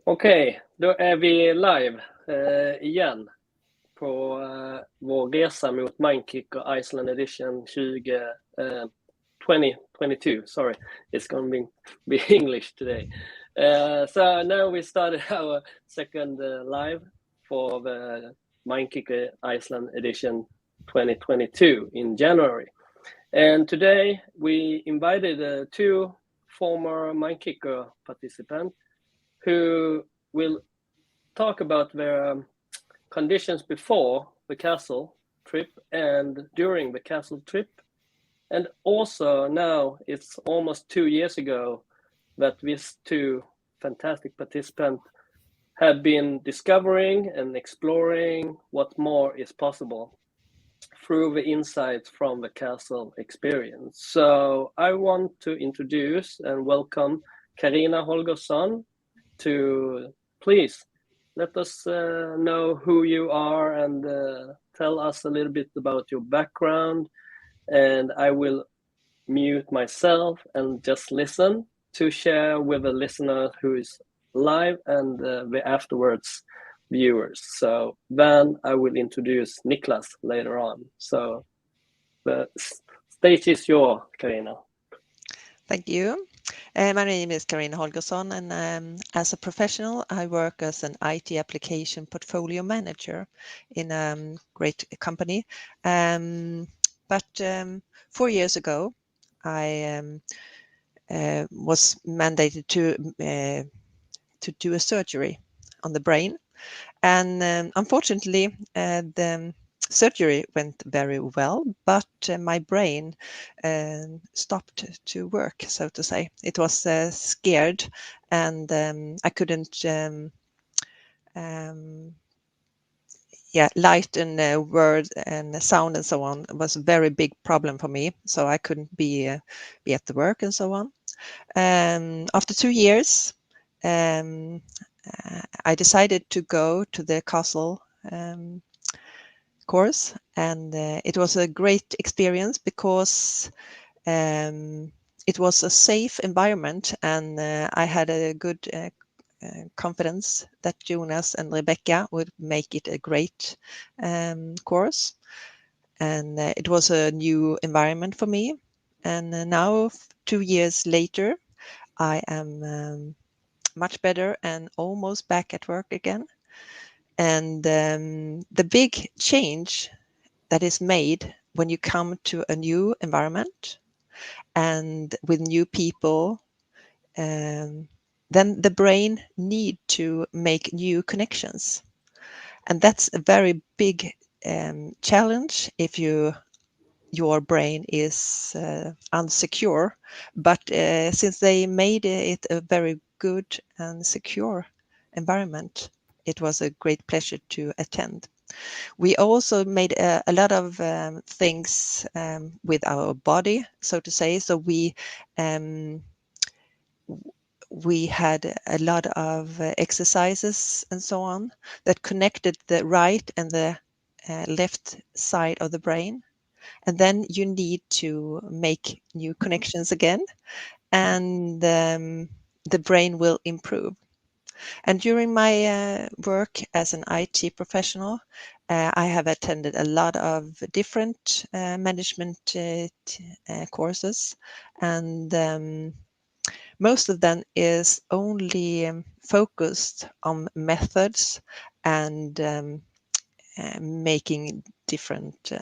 Okej, då är vi live igen på vår resa mot Mindkicker Iceland Edition 2022. Sorry, it's going to be English today. So now we started our second live for the Mindkicker Iceland Edition 2022 in January. And today we invited two former Mindkicker participants who will talk about their conditions before the castle trip and during the castle trip. And also now it's almost 2 years ago that these two fantastic participants have been discovering and exploring what more is possible through the insights from the castle experience. So I want to introduce and welcome Carina Holgersson to please let us know who you are and tell us a little bit about your background. And I will mute myself and just listen to share with the listener who is live and the afterwards viewers. So then I will introduce Niklas later on. So the stage is yours, Carina. Thank you. My name is Carina Holgersson, and as a professional, I work as an IT application portfolio manager in a great company. But 4 years ago, I was mandated to do a surgery on the brain, and unfortunately, the surgery went very well, but my brain stopped to work, so to say. It was scared, and I couldn't light and word and sound and so on was a very big problem for me, so I couldn't be at the work and so on. After 2 years, I decided to go to the castle course, and it was a great experience because it was a safe environment, and I had a good confidence that Jonas and Rebecka would make it a great course, and it was a new environment for me. And now 2 years later, I am much better and almost back at work again. And the big change that is made when you come to a new environment and with new people, then the brain need to make new connections. And that's a very big challenge if your brain is unsecure. But since they made it a very good and secure environment, it was a great pleasure to attend. We also made a lot of things with our body, so to say. So we had a lot of exercises and so on that connected the right and the left side of the brain. And then you need to make new connections again, and the brain will improve. And during my work as an IT professional, I have attended a lot of different management courses, and most of them is only focused on methods and making different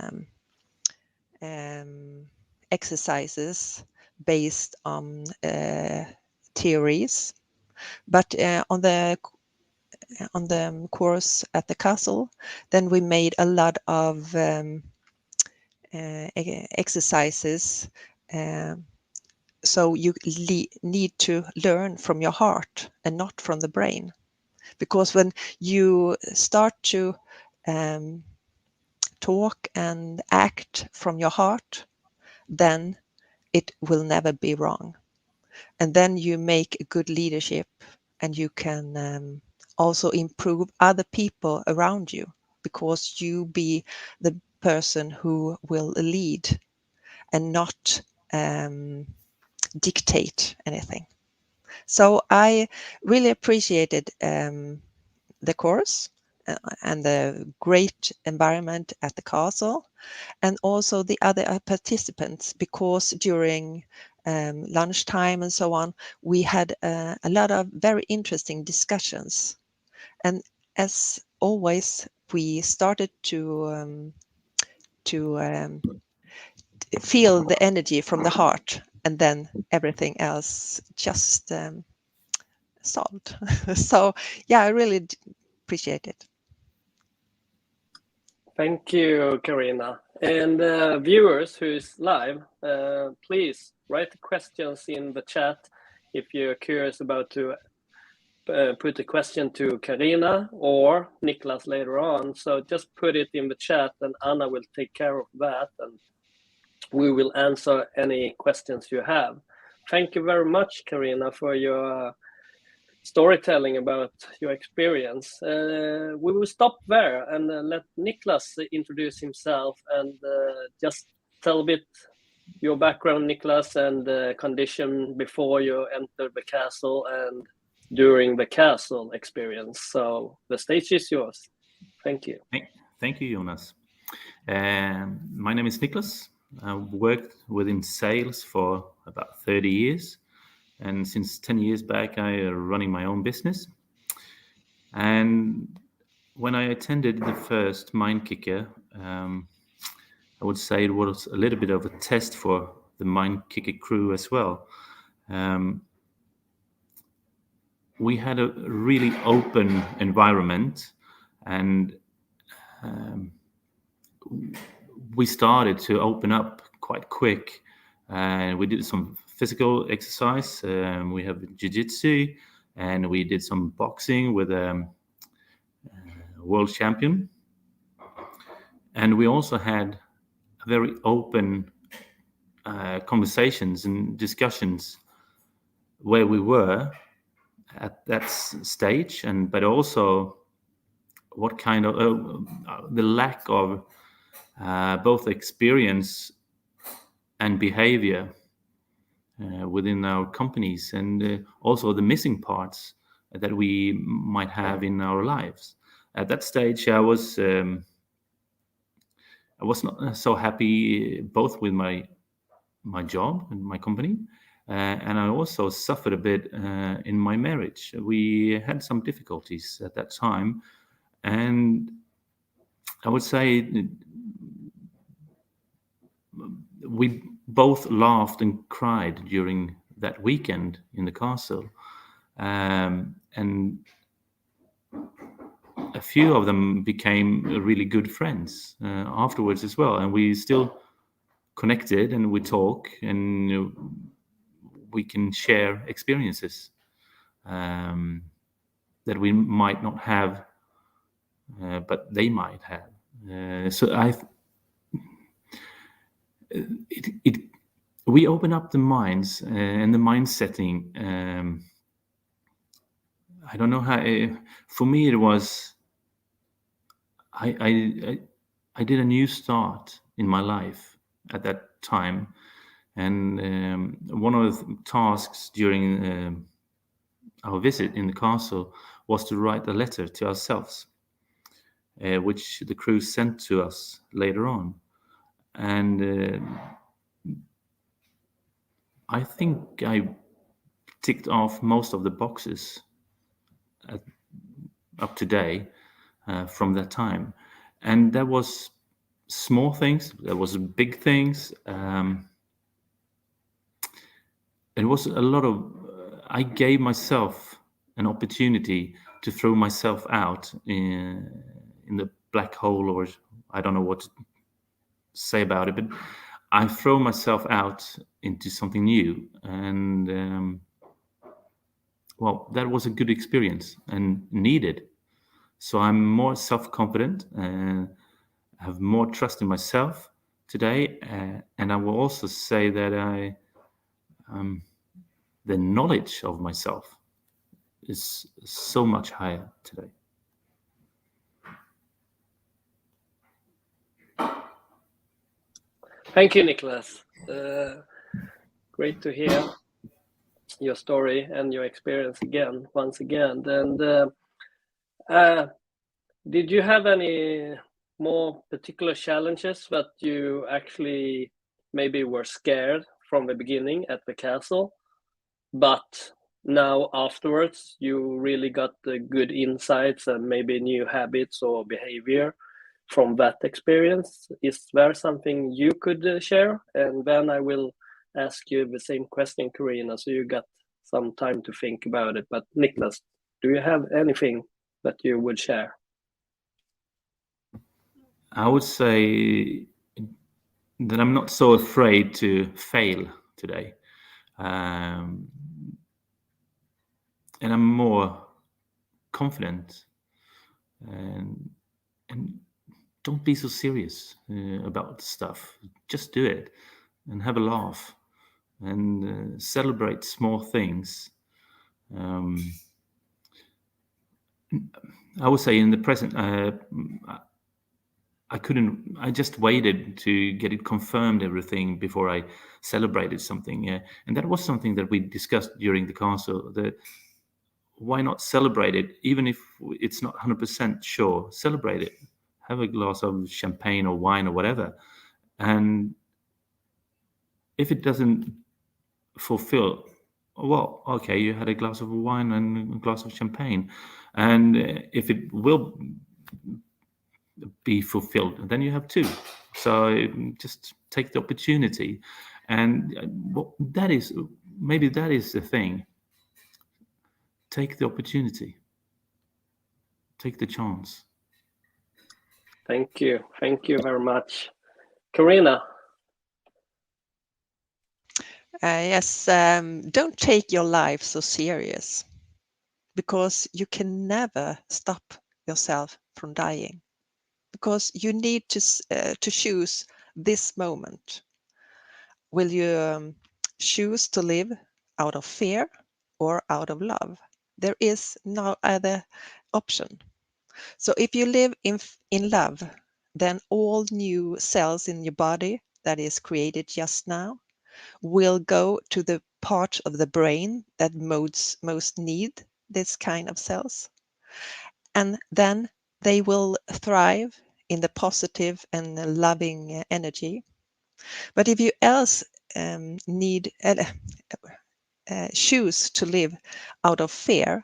exercises based on theories. But on the course at the castle, then we made a lot of exercises. So you need to learn from your heart and not from the brain, because when you start to talk and act from your heart, then it will never be wrong. And then you make a good leadership, and you can also improve other people around you, because you be the person who will lead and not dictate anything. So I really appreciated the course and the great environment at the castle, and also the other participants, because during lunchtime and so on, we had a lot of very interesting discussions. And as always, we started to feel the energy from the heart, and then everything else just solved. So yeah, I really appreciate it. Thank you, Karina. And viewers who's live, please write the questions in the chat if you're curious about to put a question to Karina or Niklas later on. So just put it in the chat and Anna will take care of that, and we will answer any questions you have. Thank you very much, Karina, for your storytelling about your experience. We will stop there and let Niklas introduce himself and just tell a bit your background, Niklas, and the condition before you entered the castle and during the castle experience. So the stage is yours. Thank you. Thank you, Jonas. My name is Niklas. I've worked within sales for about 30 years. And since 10 years back, I am running my own business. And when I attended the first Mindkicker, I would say it was a little bit of a test for the Mindkicker crew as well. We had a really open environment, and we started to open up quite quick. We did some physical exercise. We have jiu-jitsu, and we did some boxing with a world champion. And we also had very open conversations and discussions where we were at that stage, but also what kind of the lack of both experience and behavior within our companies, and also the missing parts that we might have in our lives. At that stage, I was not so happy both with my job and my company, and I also suffered a bit in my marriage. We had some difficulties at that time, and I would say we both laughed and cried during that weekend in the castle, and a few of them became really good friends afterwards as well, and we still connected and we talk, and we can share experiences that we might not have, but they might have. We open up the minds and the mind setting. I don't know how. For me, it was. I did a new start in my life at that time, and one of the tasks during our visit in the castle was to write a letter to ourselves, which the crew sent to us later on. And I think I ticked off most of the boxes up to date from that time. And there was small things, there was big things. It was a lot of, I gave myself an opportunity to throw myself out in the black hole, or I don't know what to say about it, but I throw myself out into something new. And well, that was a good experience and needed. So I'm more self-confident and have more trust in myself today. And I will also say that the knowledge of myself is so much higher today. Thank you, Niklas. Great to hear. your story and your experience once again. And did you have any more particular challenges that you actually maybe were scared from the beginning at the castle, but now afterwards you really got the good insights and maybe new habits or behavior from that experience? Is there something you could share? And then I will ask you the same question, Karina, so you got some time to think about it. But Niklas, do you have anything that you would share? I would say that I'm not so afraid to fail today. And I'm more confident, and don't be so serious about stuff. Just do it and have a laugh and celebrate small things. I would say in the present, I just waited to get it confirmed, everything, before I celebrated something. And that was something that we discussed during the council, that why not celebrate it, even if it's not 100% sure. Celebrate it. Have a glass of champagne or wine or whatever. And if it doesn't fulfill, well, okay, you had a glass of wine and a glass of champagne. And if it will be fulfilled, then you have two. So just take the opportunity. And that is the thing. Take the opportunity. Take the chance. Thank you very much. Karina? Yes, don't take your life so serious, because you can never stop yourself from dying, because you need to choose this moment. Will you choose to live out of fear or out of love? There is no other option. So if you live in love, then all new cells in your body that is created just now will go to the part of the brain that most need this kind of cells. And then they will thrive in the positive and loving energy. But if you else choose to live out of fear,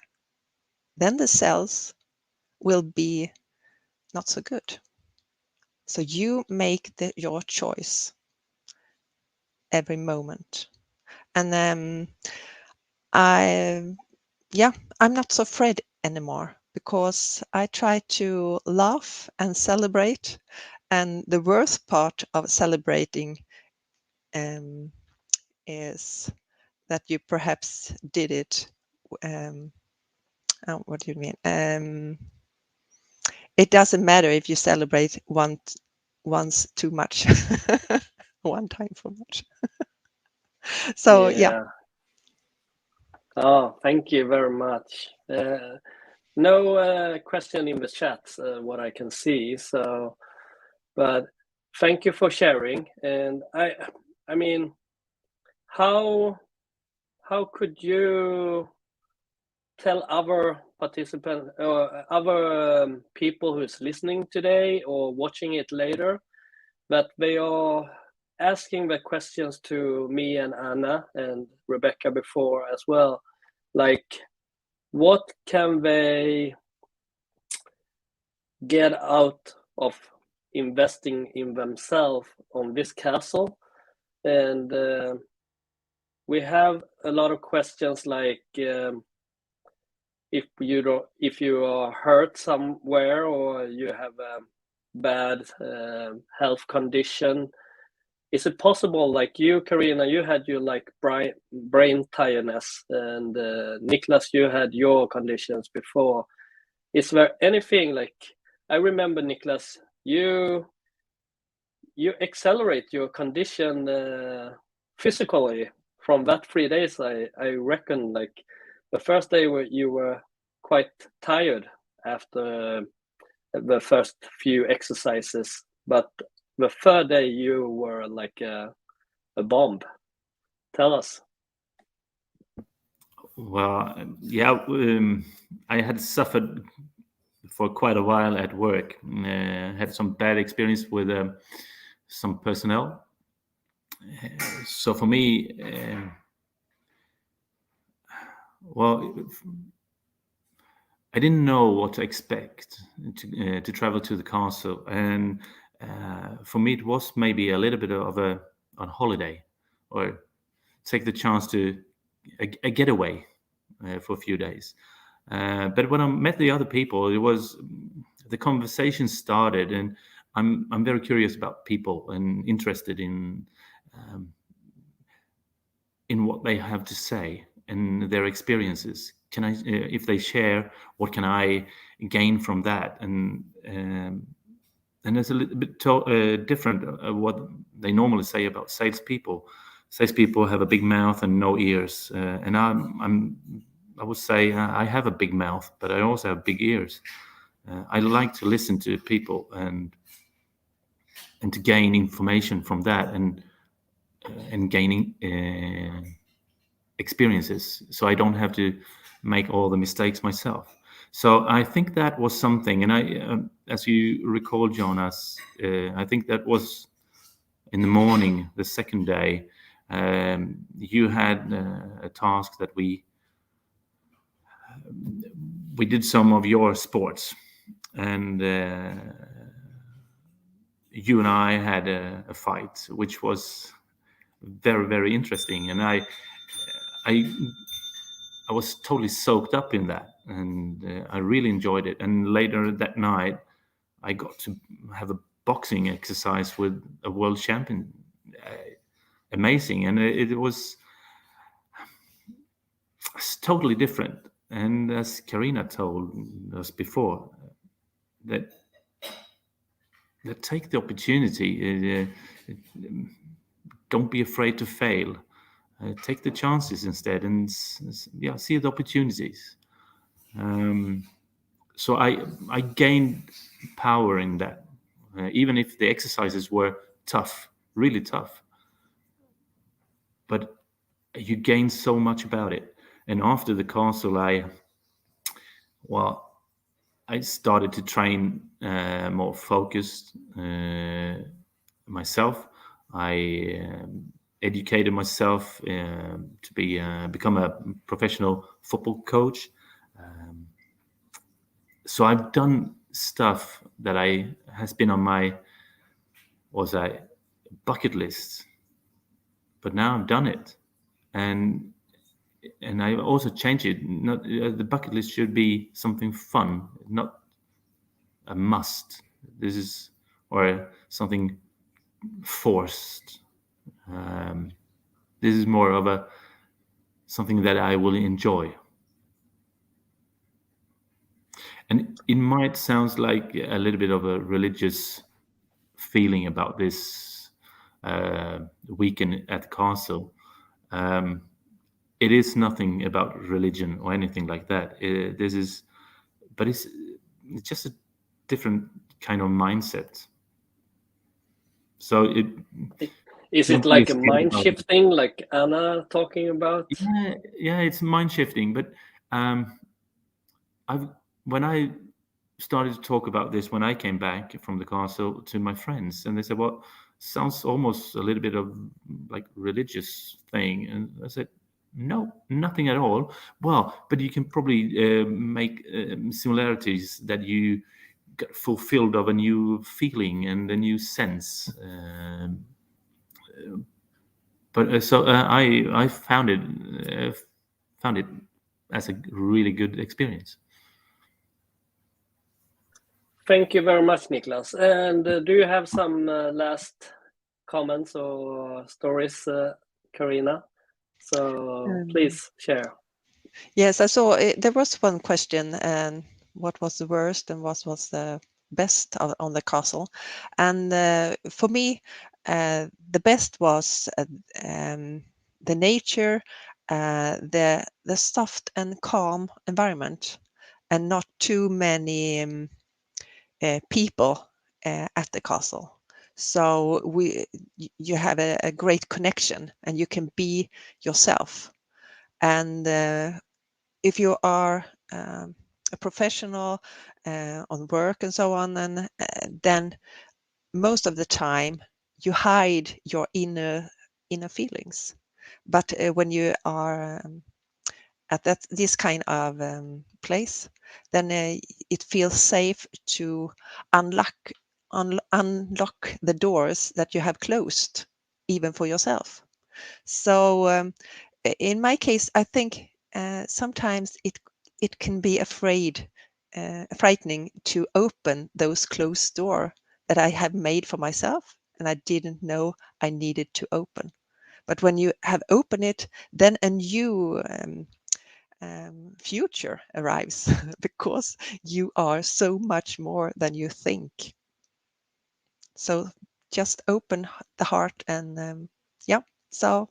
then the cells will be not so good. So you make your choice every moment. And I'm not so afraid anymore, because I try to laugh and celebrate. And the worst part of celebrating is that you perhaps did it. What do you mean? It doesn't matter if you celebrate once too much, one time for much. So yeah. Oh, thank you very much. No question in the chat, what I can see. So, but thank you for sharing. And I mean, how could you tell other participants or other people who's listening today or watching it later that they are asking the questions to me and Anna and Rebecka before as well, like what can they get out of investing in themselves on this castle? And we have a lot of questions like if you are hurt somewhere or you have a bad health condition, is it possible, like you, Karina, you had your like brain tiredness, and Niklas, you had your conditions before. Is there anything, like, I remember, Niklas, you accelerate your condition physically from that 3 days. I reckon, like, the first day you were quite tired after the first few exercises, but the third day you were like a bomb. Tell us. Well, yeah, I had suffered for quite a while at work. Had some bad experience with some personnel. So for me, well, I didn't know what to expect to travel to the castle, and for me it was maybe a little bit of a on holiday, or take the chance to a getaway for a few days. But when I met the other people, it was the conversation started, and I'm very curious about people and interested in what they have to say and their experiences. Can I, if they share, what can I gain from that? And it's a little bit different what they normally say about salespeople. Salespeople have a big mouth and no ears, and I would say I have a big mouth, but I also have big ears. I like to listen to people and to gain information from that, and gaining experiences, so I don't have to make all the mistakes myself. So I think that was something, and as you recall, Jonas, I think that was in the morning, the second day. You had a task that we did some of your sports, and you and I had a fight, which was very, very interesting, and I was totally soaked up in that, and I really enjoyed it. And later that night, I got to have a boxing exercise with a world champion. Amazing, and it was totally different. And as Karina told us before, that take the opportunity. Don't be afraid to fail. Take the chances instead, and see the opportunities. So I gained power in that, even if the exercises were tough, really tough. But you gain so much about it. And after the castle, I started to train more focused myself. I educated myself to become a professional football coach. So I've done stuff that has been on my bucket list, but now I've done it, and I also changed it. Not the bucket list should be something fun, not a must. This is or something forced. This is more of something that I will enjoy. And it might sound like a little bit of a religious feeling about this weekend at the castle. It is nothing about religion or anything like that. But it's just a different kind of mindset. So is it like a mind shifting, like Anna talking about? Yeah, it's mind shifting. But when I started to talk about this when I came back from the castle to my friends, and they said, "Well, sounds almost a little bit of like religious thing," and I said, "No, nothing at all." Well, but you can probably make similarities that you get fulfilled of a new feeling and a new sense. But so I found it as a really good experience. Thank you very much, Niklas. And do you have some last comments or stories, Karina? So please share. Yes, I saw there was one question, and what was the worst and what was the best on the castle? And for me, the best was the nature, the soft and calm environment, and not too many people at the castle. So you have a great connection, and you can be yourself. And if you are a professional on work and so on, and then most of the time you hide your inner feelings. But when you are at this kind of place, then it feels safe to unlock the doors that you have closed, even for yourself. So in my case, I think sometimes it can be frightening to open those closed doors that I have made for myself and I didn't know I needed to open. But when you have opened it, then a new future arrives because you are so much more than you think. So just open the heart and yeah, so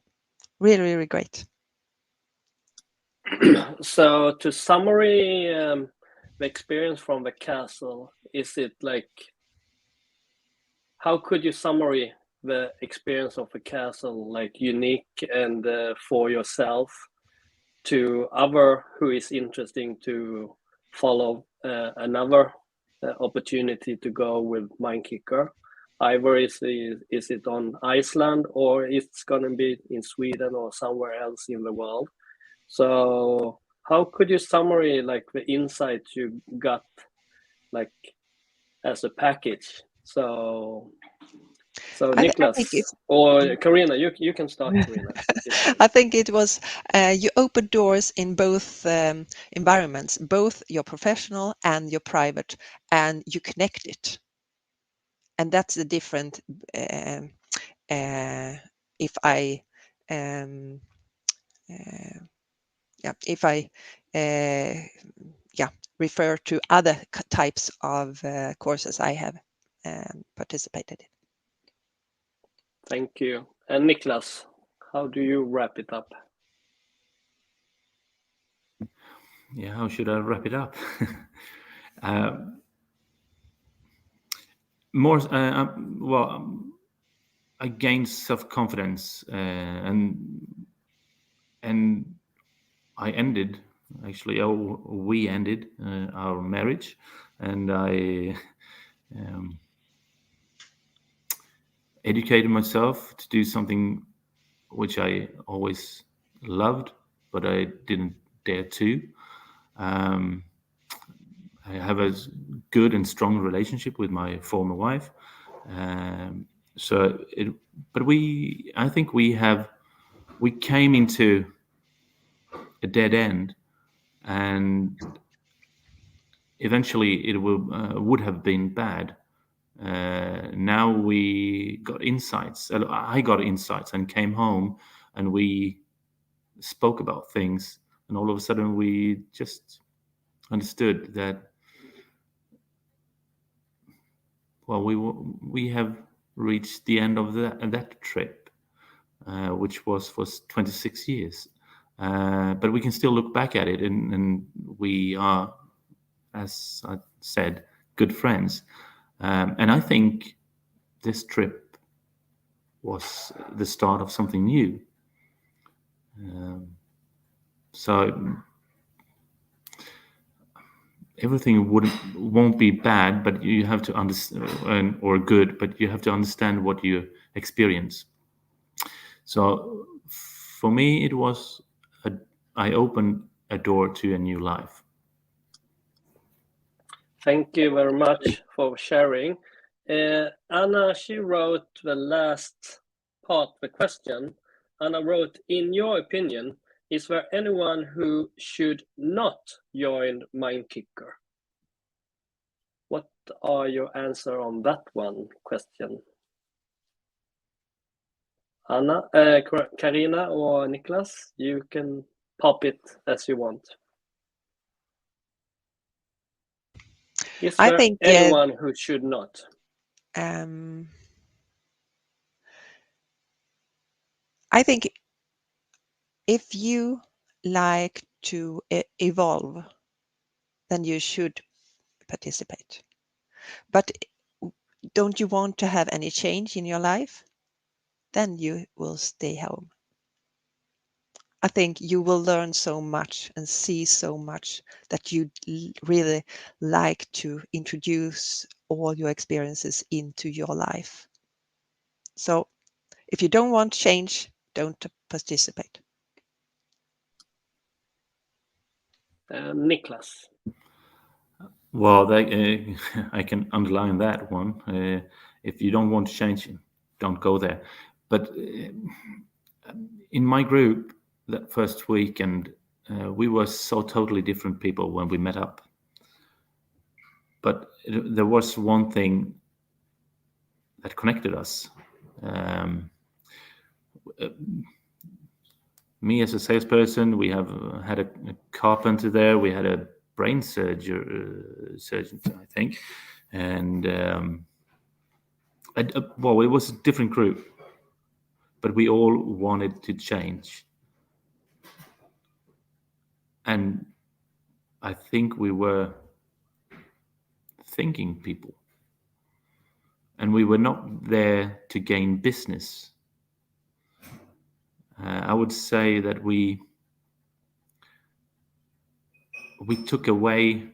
really, really great. So to summary the experience from the castle, is it like, how could you summary the experience of the castle, like unique and for yourself, to other who is interesting to follow another opportunity to go with Mindkicker? Either is it on Iceland or it's gonna be in Sweden or somewhere else in the world. So how could you summarize like the insights you got like as a package? So I Niklas think it's or Karina, you can start, Karina. I think it was you open doors in both environments, both your professional and your private, and you connect it. And that's the different. If I, if I, refer to other types of courses I have participated in. Thank you. And Niklas, how do you wrap it up? Yeah, how should I wrap it up? I gained self-confidence and I ended, actually, we ended our marriage, and I educated myself to do something which I always loved, but I didn't dare to. I have a good and strong relationship with my former wife. I think we came into a dead end, and eventually it would have been bad. Now we got insights. I got insights and came home, and we spoke about things, and all of a sudden we just understood that, well, we have reached the end of that trip, which was for 26 years. But we can still look back at it, and we are, as I said, good friends. And I think this trip was the start of something new. So everything won't be bad, but you have to understand, or good, but you have to understand what you experience. So for me, it was I opened a door to a new life. Thank you very much for sharing. Anna, she wrote the last part of the question. Anna wrote, in your opinion, is there anyone who should not join Mindkicker? What are your answer on that one question? Anna, Karina or Niklas, you can pop it as you want. Is there anyone who should not? I think if you like to evolve, then you should participate. But don't you want to have any change in your life? Then you will stay home. I think you will learn so much and see so much that you really like to introduce all your experiences into your life. So if you don't want change, don't participate. Niklas. Well, I can underline that one. If you don't want to change, don't go there. But in my group, that first weekend, we were so totally different people when we met up. But there was one thing that connected us. Me as a salesperson, we have had a carpenter there, we had a brain surgeon, I think, and well, it was a different group, but we all wanted to change, and I think we were thinking people, and we were not there to gain business. I would say that we took away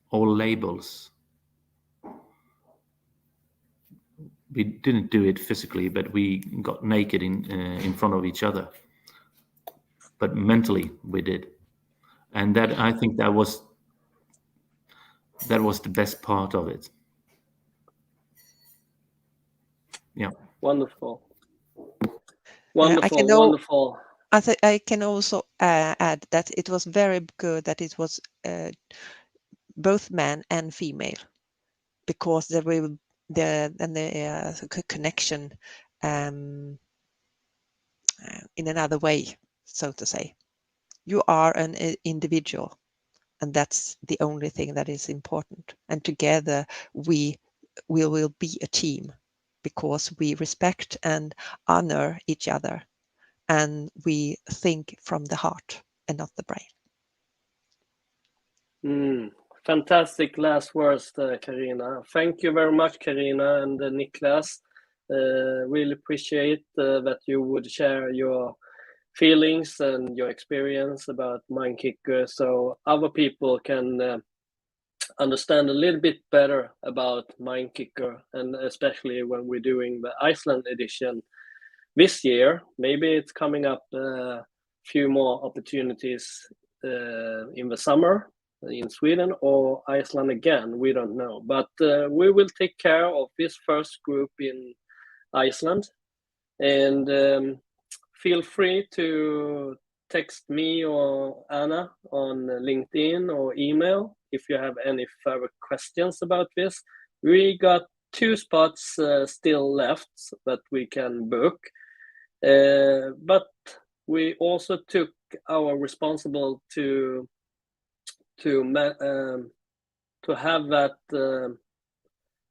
all labels. We didn't do it physically, but we got naked in front of each other. But mentally, we did, and that, I think that was the best part of it. Yeah. Wonderful. Wonderful. I can also add that it was very good that it was both man and female, because there will the connection in another way, so to say. You are an individual, and that's the only thing that is important. And together we will be a team, because we respect and honor each other, and we think from the heart and not the brain. Fantastic last words, Carina. Thank you very much, Carina and Niklas. Really appreciate that you would share your feelings and your experience about Mindkicker, so other people can understand a little bit better about Mindkicker, and especially when we're doing the Iceland edition this year. Maybe it's coming up a few more opportunities in the summer in Sweden or Iceland again, we don't know. But we will take care of this first group in Iceland, and feel free to text me or Anna on LinkedIn or email if you have any further questions about this. We got 2 spots still left that we can book, but we also took our responsible to have that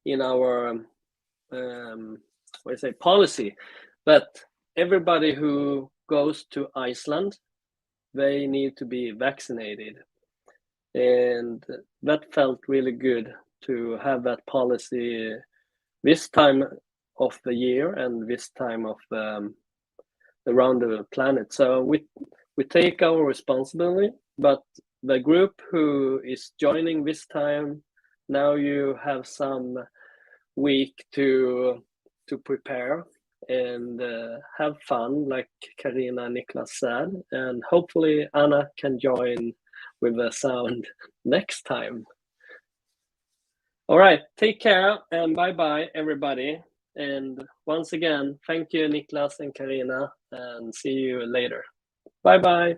in our policy, that everybody who goes to Iceland, they need to be vaccinated, and that felt really good to have that policy this time of the year and this time of around the planet. So we take our responsibility, but the group who is joining this time, now you have some week to prepare and have fun, like Carina and Niklas said, and hopefully Anna can join with the sound next time. All right, take care and bye-bye, everybody. And once again, thank you, Niklas and Carina, and see you later. Bye-bye.